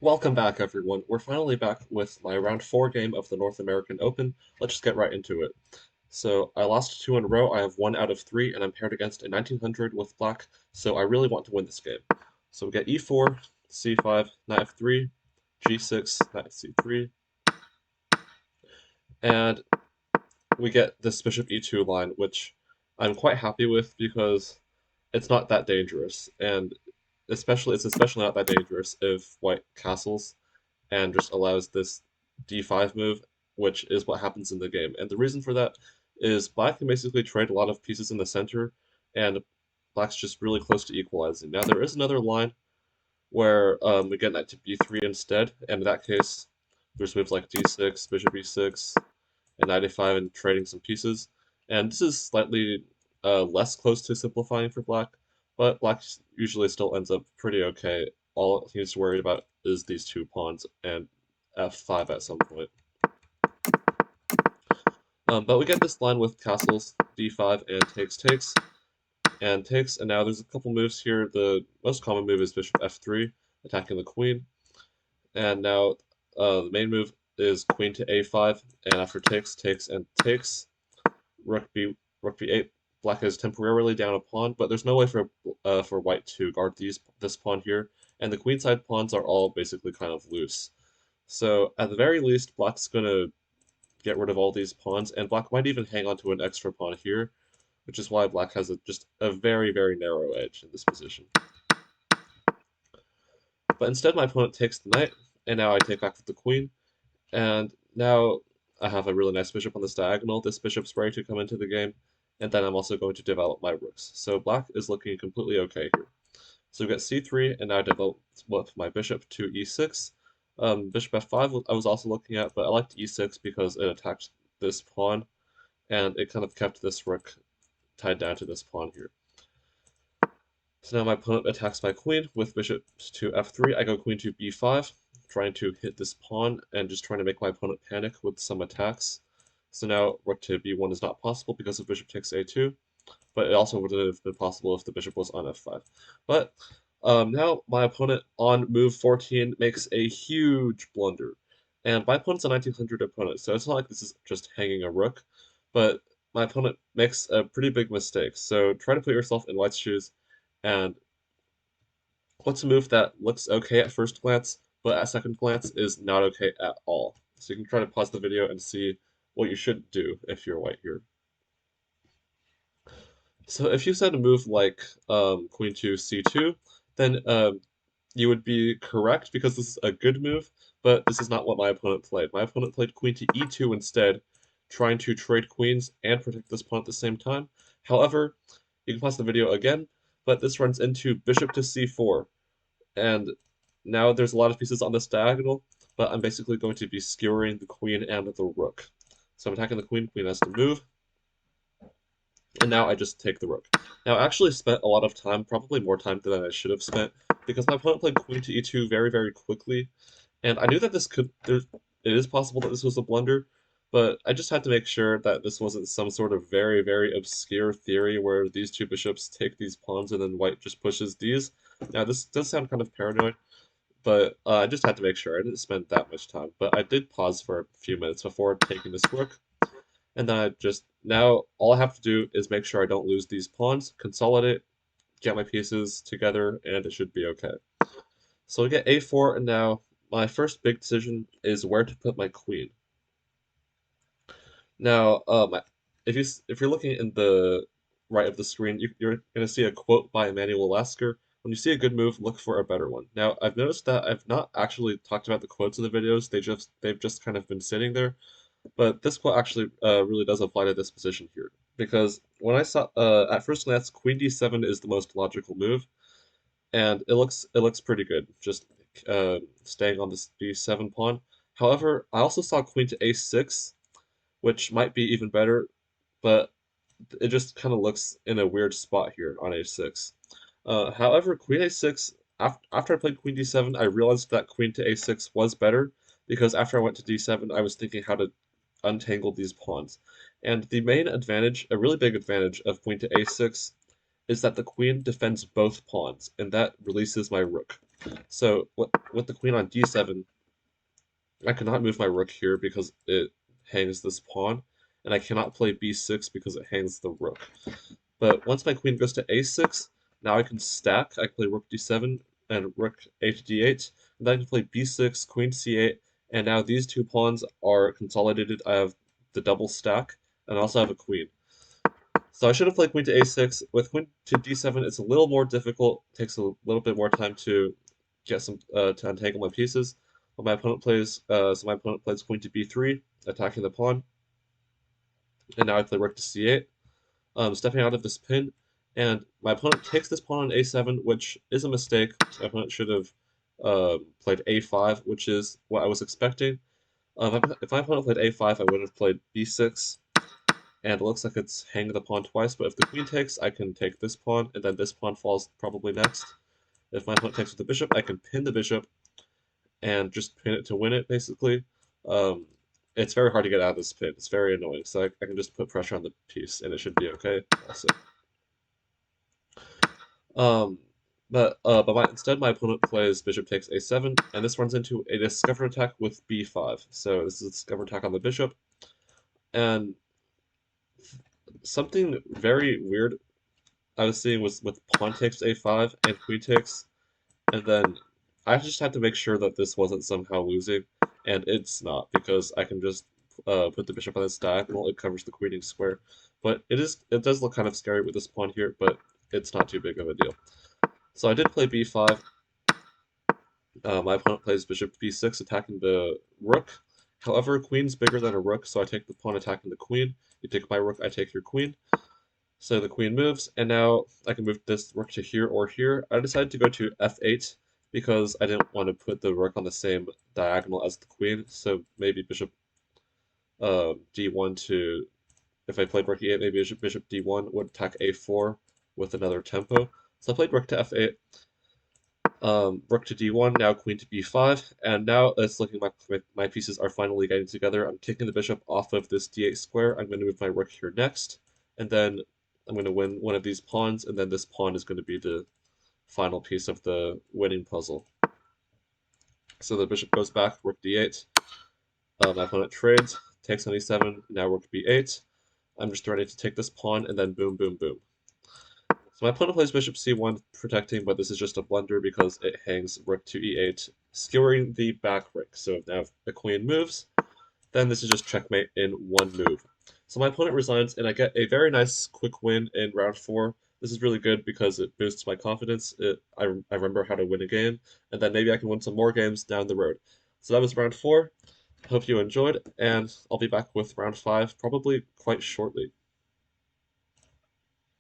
Welcome back, everyone. We're finally back with my round 4 game of the North American Open. Let's just get right into it. So, I lost two in a row. I have one out of three, and I'm paired against a 1900 with black, so I really want to win this game. So, we get e4, c5, knight f3, g6, knight c3, and we get this bishop e2 line, which I'm quite happy with because it's not that dangerous, and it's especially not that dangerous if white castles and just allows this d5 move, which is what happens in the game. And the reason for that is black can basically trade a lot of pieces in the center, and black's just really close to equalizing. Now, there is another line where we get knight to b3 instead, and in that case, there's moves like d6, bishop e6, and knight a5, and trading some pieces. And this is slightly less close to simplifying for black, but black usually still ends up pretty okay. All he needs to worry about is these two pawns and f5 at some point. But we get this line with castles, d5, and takes, and takes, and now there's a couple moves here. The most common move is bishop f3, attacking the queen, and now the main move is queen to a5, and after takes, and takes, rook b rook b8. Black is temporarily down a pawn, but there's no way for white to guard this pawn here, and the queenside pawns are all basically kind of loose. So at the very least, black's gonna get rid of all these pawns, and black might even hang on to an extra pawn here, which is why black has just a very, very narrow edge in this position. But instead, my opponent takes the knight, and now I take back with the queen, and now I have a really nice bishop on this diagonal. This bishop's ready to come into the game, and then I'm also going to develop my rooks. So black is looking completely okay here. So we get c3, and now I develop my bishop to e6. Bishop f5 I was also looking at, but I liked e6 because it attacked this pawn, and it kind of kept this rook tied down to this pawn here. So now my opponent attacks my queen with bishop to f3. I go queen to b5, trying to hit this pawn and just trying to make my opponent panic with some attacks. So now rook to b1 is not possible because of bishop takes a2, but it also would have been possible if the bishop was on f5. But now my opponent on move 14 makes a huge blunder. And my opponent's a 1900 opponent, so it's not like this is just hanging a rook, but my opponent makes a pretty big mistake. So try to put yourself in white's shoes and what's a move that looks okay at first glance, but at second glance is not okay at all. So you can try to pause the video and see what you should do if you're white here. So if you said a move like queen to c2, then you would be correct because this is a good move, but this is not what my opponent played. My opponent played queen to e2 instead, trying to trade queens and protect this pawn at the same time. However, you can pause the video again, but this runs into bishop to c4, and now there's a lot of pieces on this diagonal, but I'm basically going to be skewering the queen and the rook. So I'm attacking the queen, queen has to move, and now I just take the rook. Now I actually spent a lot of time, probably more time than I should have spent, because my opponent played queen to e2 very, very quickly, and I knew that it is possible that this was a blunder, but I just had to make sure that this wasn't some sort of very, very obscure theory where these two bishops take these pawns and then white just pushes these. Now this does sound kind of paranoid, but I just had to make sure. I didn't spend that much time, but I did pause for a few minutes before taking this rook, and then now all I have to do is make sure I don't lose these pawns, consolidate, get my pieces together, and it should be okay. So we get a4, and now my first big decision is where to put my queen. Now, if you're looking in the right of the screen, you're going to see a quote by Emmanuel Lasker. When you see a good move, look for a better one. Now, I've noticed that I've not actually talked about the quotes in the videos. They've just kind of been sitting there. But this quote actually really does apply to this position here. Because when I saw at first glance, Queen d7 is the most logical move, and it looks pretty good, just staying on this d7 pawn. However, I also saw Queen to a6, which might be even better, but it just kind of looks in a weird spot here on a6. However, Queen a6, after I played Queen d7, I realized that Queen to a6 was better, because after I went to d7, I was thinking how to untangle these pawns. And the main advantage, a really big advantage of Queen to a6, is that the queen defends both pawns, and that releases my rook. So with the queen on d7, I cannot move my rook here because it hangs this pawn, and I cannot play b6 because it hangs the rook. But once my queen goes to a6, now I can stack. I can play rook d7 and rook a to d8, and then I can play b6, queen c8, and now these two pawns are consolidated. I have the double stack, and I also have a queen. So I should have played queen to a6. With queen to d7, it's a little more difficult. It takes a little bit more time to get some to untangle my pieces. But my opponent plays queen to b3, attacking the pawn, and now I play rook to c8, stepping out of this pin. And my opponent takes this pawn on a7, which is a mistake. My opponent should have played a5, which is what I was expecting. If my opponent played a5, I would have played b6, and it looks like it's hanging the pawn twice, but if the queen takes, I can take this pawn, and then this pawn falls probably next. If my opponent takes with the bishop, I can pin the bishop and just pin it to win it, basically. Um, it's very hard to get out of this pin. It's very annoying, so I can just put pressure on the piece, and it should be okay. Also. Um, instead, my opponent plays bishop takes a7, and this runs into a discover attack with b5. So this is a discover attack on the bishop, and something very weird I was seeing was with pawn takes a5 and queen takes, and then I just had to make sure that this wasn't somehow losing, and it's not because I can just put the bishop on this diagonal. It covers the queening square, but it does look kind of scary with this pawn here, but it's not too big of a deal. So I did play b5. My opponent plays bishop b6, attacking the rook. However, queen's bigger than a rook, so I take the pawn attacking the queen. You take my rook, I take your queen. So the queen moves, and now I can move this rook to here or here. I decided to go to f8 because I didn't want to put the rook on the same diagonal as the queen. So maybe bishop d1 to, if I played rook e8, maybe bishop d1 would attack a4 with another tempo. So I played rook to f8, rook to d1, now queen to b5, and now it's looking like my pieces are finally getting together. I'm taking the bishop off of this d8 square. I'm going to move my rook here next, and then I'm going to win one of these pawns, and then this pawn is going to be the final piece of the winning puzzle. So the bishop goes back, rook d8. My opponent trades, takes on e7, now rook b8. I'm just ready to take this pawn, and then boom, boom, boom. So my opponent plays bishop c1, protecting, but this is just a blunder because it hangs rook to e8, skewering the back rank. So now if the queen moves, then this is just checkmate in one move. So my opponent resigns, and I get a very nice quick win in round 4. This is really good because it boosts my confidence. I remember how to win a game, and then maybe I can win some more games down the road. So that was round 4. Hope you enjoyed, and I'll be back with round 5 probably quite shortly.